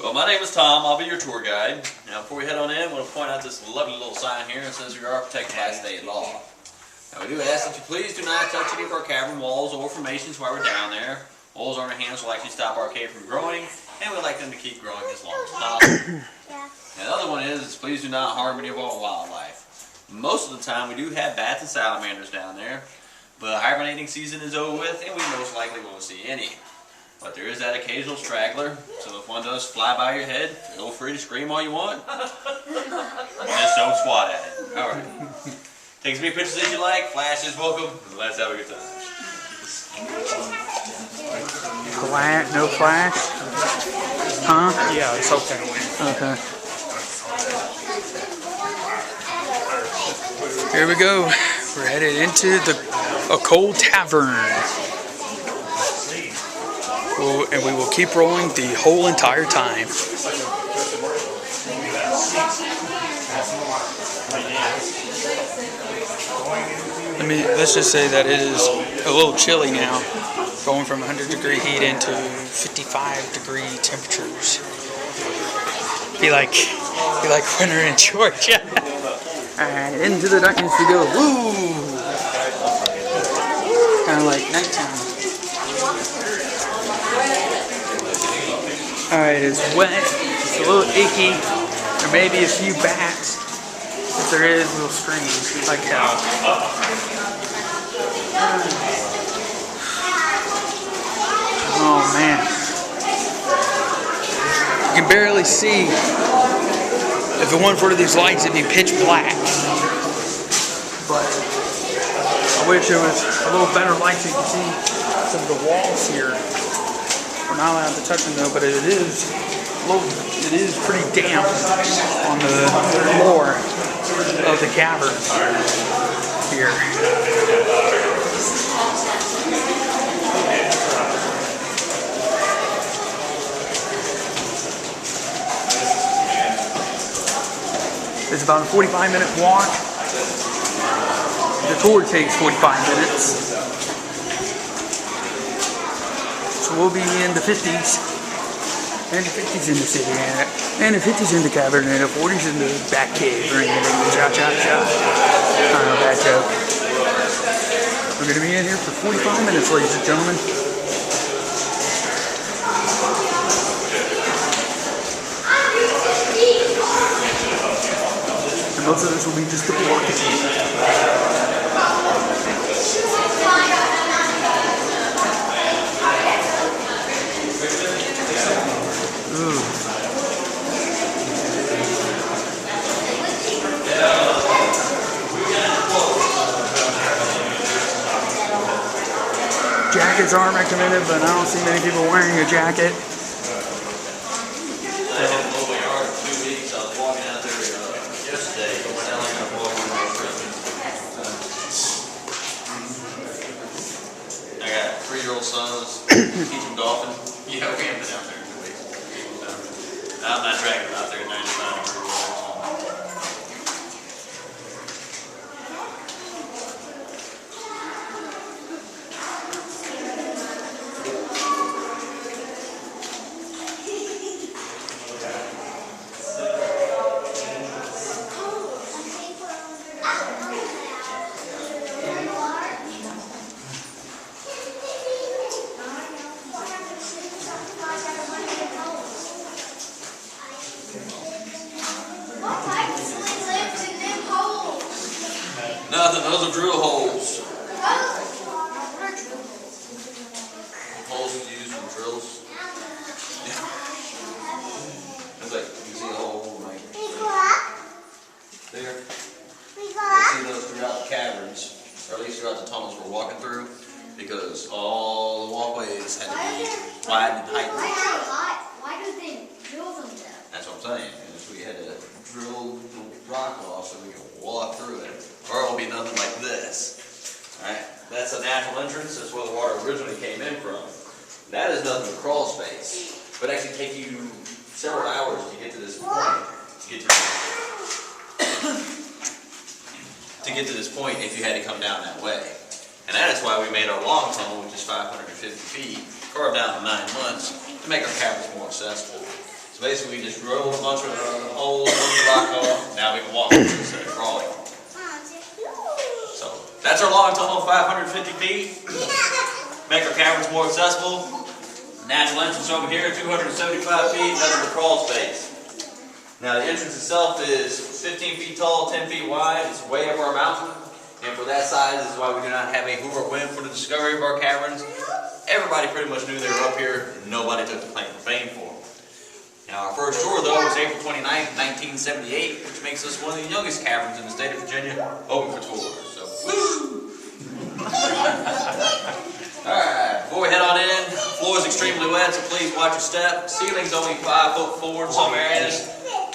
Well, my name is Tom. I'll be your tour guide. Now, before we head on in, I want to point out this lovely little sign here that says we are protected by state law. Now, we do ask that you please do not touch any of our cavern walls or formations while we're down there. Holes on our hands will actually stop our cave from growing, and we'd like them to keep growing as long as possible. And the other one is please do not harm any of our wildlife. Most of the time, we do have bats and salamanders down there, but hibernating season is over with, and we most likely won't see any. But there is that occasional straggler, so if one does fly by your head, feel free to scream all you want. Just don't swat at it. Alright. Take as many pictures as you like, flash is welcome, and let's have a good time. No flash? Huh? Yeah, it's okay. Okay. Here we go. We're headed into a cold tavern. And we will keep rolling the whole entire time. Let's just say that it is a little chilly now, going from 100-degree heat into 55-degree temperatures. Be like winter in Georgia. Alright, into the darkness we go. Woo! Kind of like nighttime. Alright, it's wet, it's a little icky, there may be a few bats. If there is, we'll scream like hell. Oh man. You can barely see. If it wasn't for these lights, it'd be pitch black. But I wish there was a little better light so you can see some of the walls here. We're not allowed to touch them though, but it is pretty damp on the floor of the cavern here. It's about a 45-minute walk. The tour takes 45 minutes. So we'll be in the 50s, and the 50s in the city, and the 50s in the cavern, and the 40s in the back cave, or anything. Cha cha cha. I don't know, bad joke. We're gonna be in here for 45 minutes, ladies and gentlemen. And most of this will be just the walking. Jackets are recommended, but I don't see many people wearing a jacket. I had a little yard for 2 weeks. I was walking out there yesterday, but when I was walking around I got 3-year-old sons, teach them golfing. Yeah, we haven't been out there in 2 weeks. I'm not dragging them out there at 95 degrees. Nothing, those are drill holes. Holes used for drills. It's like, you see a hole right there. You see those throughout the caverns, or at least throughout the tunnels we're walking through, because all the walkways had to be widened and heightened. Why do they drill them though? That's what I'm saying, is we had to drill the rock off so we could walk through it. Or it'll be nothing like this. Alright, that's a natural entrance, that's where the water originally came in from. That is nothing but crawl space. It would actually take you several hours to get to this point. To get to this point if you had to come down that way. And that is why we made our long tunnel, which is 550 feet, carved down in 9 months, to make our caverns more accessible. So basically we just drilled a bunch of holes, moved the rock off, now we can walk through instead of crawling. So that's our long tunnel of 550 feet. Make our caverns more accessible. Natural entrance over here, 275 feet, nothing but crawl space. Now the entrance itself is 15 feet tall, 10 feet wide. It's way up our mountain. And for that size, this is why we do not have a who or when for the discovery of our caverns. Everybody pretty much knew they were up here, and nobody took the claim to fame for them. Now our first tour though was April 29th, 1978, which makes us one of the youngest caverns in the state of Virginia, open for tours. So, woo! Alright, before we head on in, the floor is extremely wet, so please watch your step. Ceiling's only 5'4" in some areas,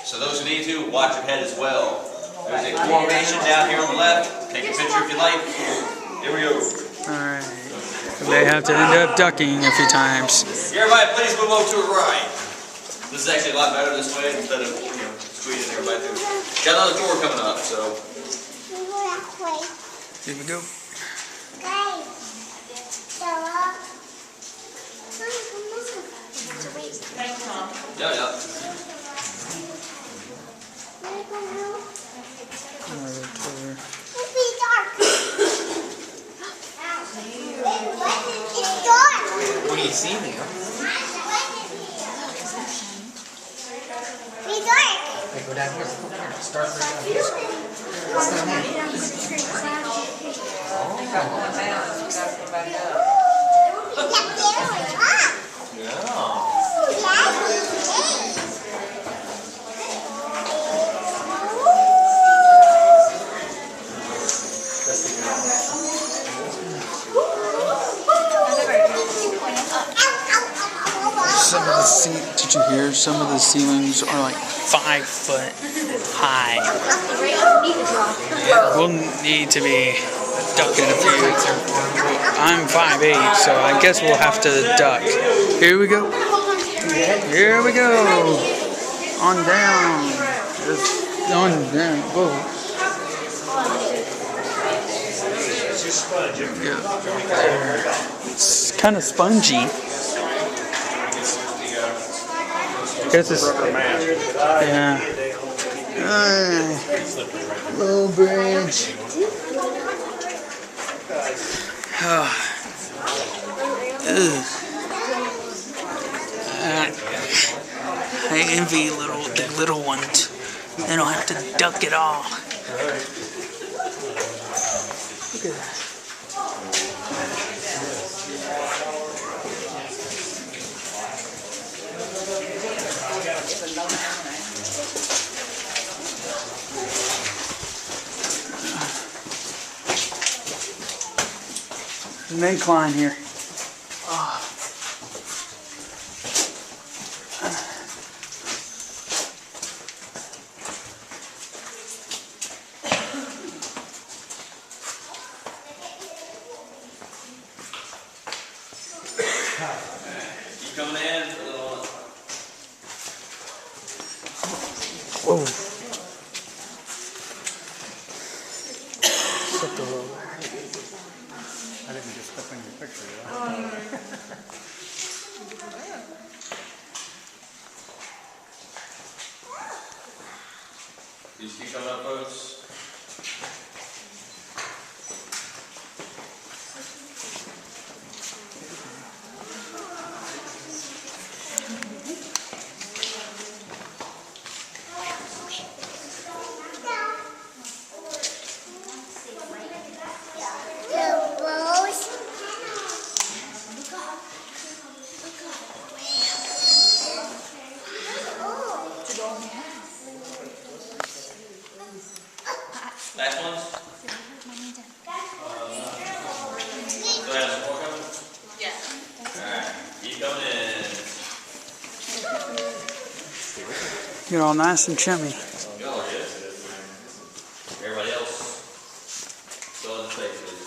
so those who need to, watch your head as well. There's a formation down here on the left. Take a picture if you like. Here we go. Alright. They have to end up ducking a few times. Everybody, please move over to the right. This is actually a lot better this way instead of, squeezing everybody through. Got another tour coming up, so. Here we go. Yeah. Another tour. What do you see there? Hey, go down here. Start right down here. What's down Did you hear? Some of the ceilings are like 5 foot high. We'll need to be ducking a few. I'm 5'8", so I guess we'll have to duck. Here we go. Here we go. On down. Just on down. Whoa. Yeah. It's kind of spongy. I guess it's, yeah. Low bridge. I envy the little ones. They don't have to duck at all. Look at that. There's an incline here. Keep coming in for a little. Whoa. Set the low. I didn't just step in your picture, did I? You keep coming up, folks. Last ones? Go ahead, some more coming? Yeah. Alright, keep coming in. You're all nice and chummy. Go ahead. Everybody else, fill in the space, please.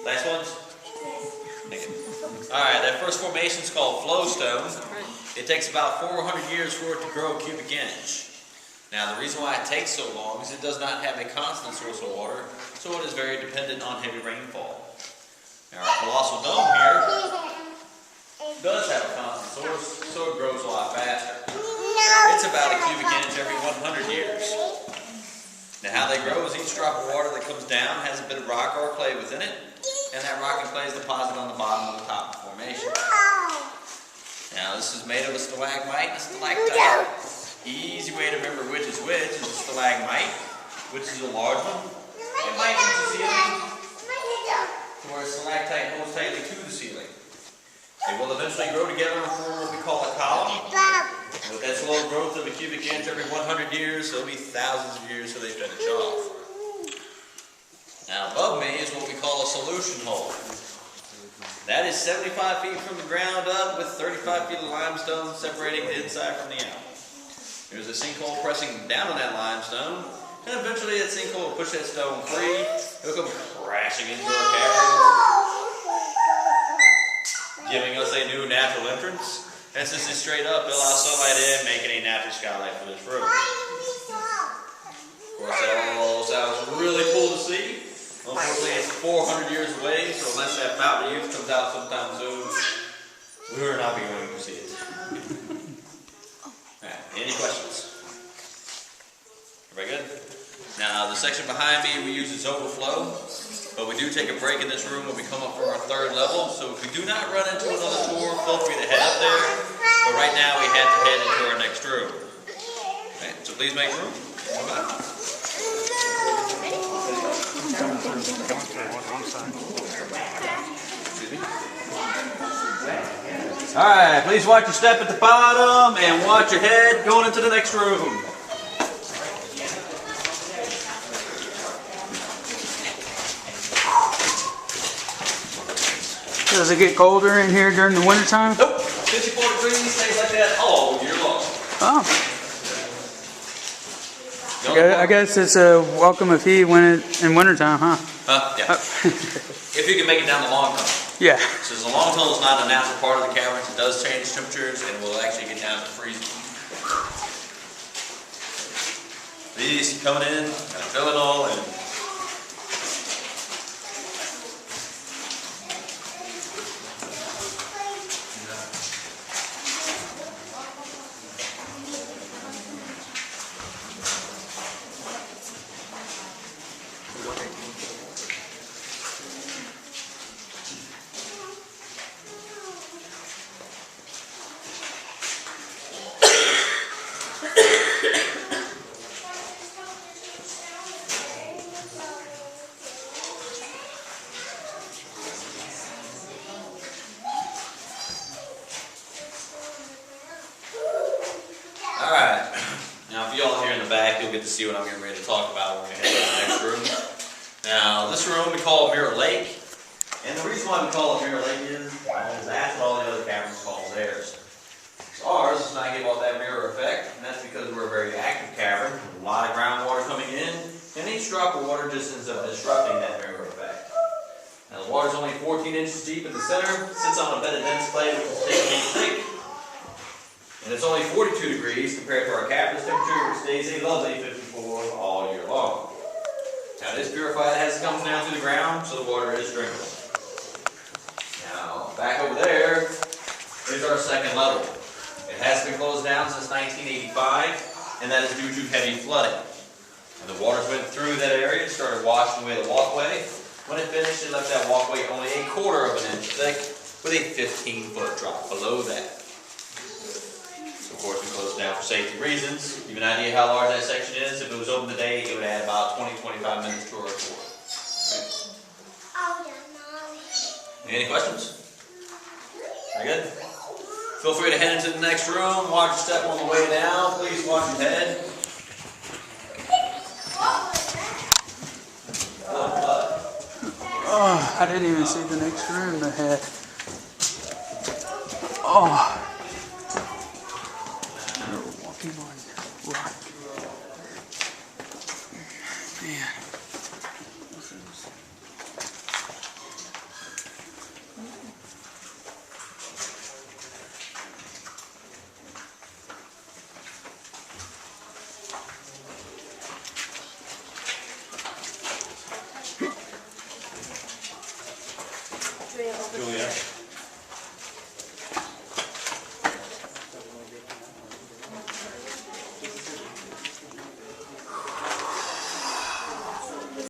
Last ones? Thank you. Alright, that first formation is called flowstone. It takes about 400 years for it to grow a cubic inch. Now the reason why it takes so long is it does not have a constant source of water, so it is very dependent on heavy rainfall. Now our colossal dome here does have a constant source, so it grows a lot faster. It's about a cubic inch every 100 years. Now how they grow is each drop of water that comes down has a bit of rock or clay within it, and that rock and clay is deposited on the bottom of the top of the formation. Now this is made of a stalagmite and a stalactite. Easy way to remember which is which is a stalagmite, which is a large one. It might reach the ceiling, where a stalactite holds tightly to the ceiling. They will eventually grow together and form what we call a column. And with that slow growth of a cubic inch every 100 years, it'll be thousands of years till they finish off. Now above me is what we call a solution hole. That is 75 feet from the ground up with 35 feet of limestone separating the inside from the out. There's a sinkhole pressing down on that limestone, and eventually that sinkhole will push that stone free. It'll come crashing into our cavern, giving us a new natural entrance. And since it's straight up, it'll allow sunlight in, making a natural skylight for this room. Of course, that all sounds really cool to see. Unfortunately, it's 400 years away, so unless that Fountain of Youth comes out sometime soon, we're not going to see it. Alright, any questions? Everybody good? Now, the section behind me we use as overflow, but we do take a break in this room when we come up from our third level, so if we do not run into another tour, feel free to head up there, but right now we have to head into our next room. Okay, so please make room. Bye-bye. Alright, please watch your step at the bottom and watch your head going into the next room. Does it get colder in here during the wintertime? Nope, 54 degrees, stays like that all year long. Oh. I guess it's a welcome of heat when in wintertime, huh? Yeah. If you can make it down the long tunnel. Yeah. Since the long tunnel is not a natural part of the caverns, it does change temperatures and will actually get down to freezing. These coming in, kind of fill it all in. Alright, now if y'all are here in the back, you'll get to see what I'm getting ready to talk about when we head to the next room. Now, this room we call Mirror Lake, and the reason why we call it Mirror Lake is that's what all the other caverns call theirs. So ours does not give off that mirror effect, and that's because we're a very active cavern, with a lot of groundwater coming in, and each drop of water just ends up disrupting that mirror effect. Now the water's only 14 inches deep in the center, sits on a bed of dense clay which is 6 feet thick. And it's only 42 degrees compared to our cavern's temperature, which stays a lovely 54 all year long. Now it is purified as it comes down through the ground, so the water is drinkable. Now, back over there is our second level. It has been closed down since 1985, and that is due to heavy flooding. And the waters went through that area and started washing away the walkway. When it finished, it left that walkway only a quarter of an inch thick, with a 15-foot drop below that. Of course, we closed it down for safety reasons. Give you an idea how large that section is. If it was open today, it would add about 20-25 minutes to our tour. Okay. Any questions? Very good. Feel free to head into the next room. Watch your step on the way down. Please watch your head. Oh, I didn't even see the next room ahead. Oh. Walking on rock. Man. Julia.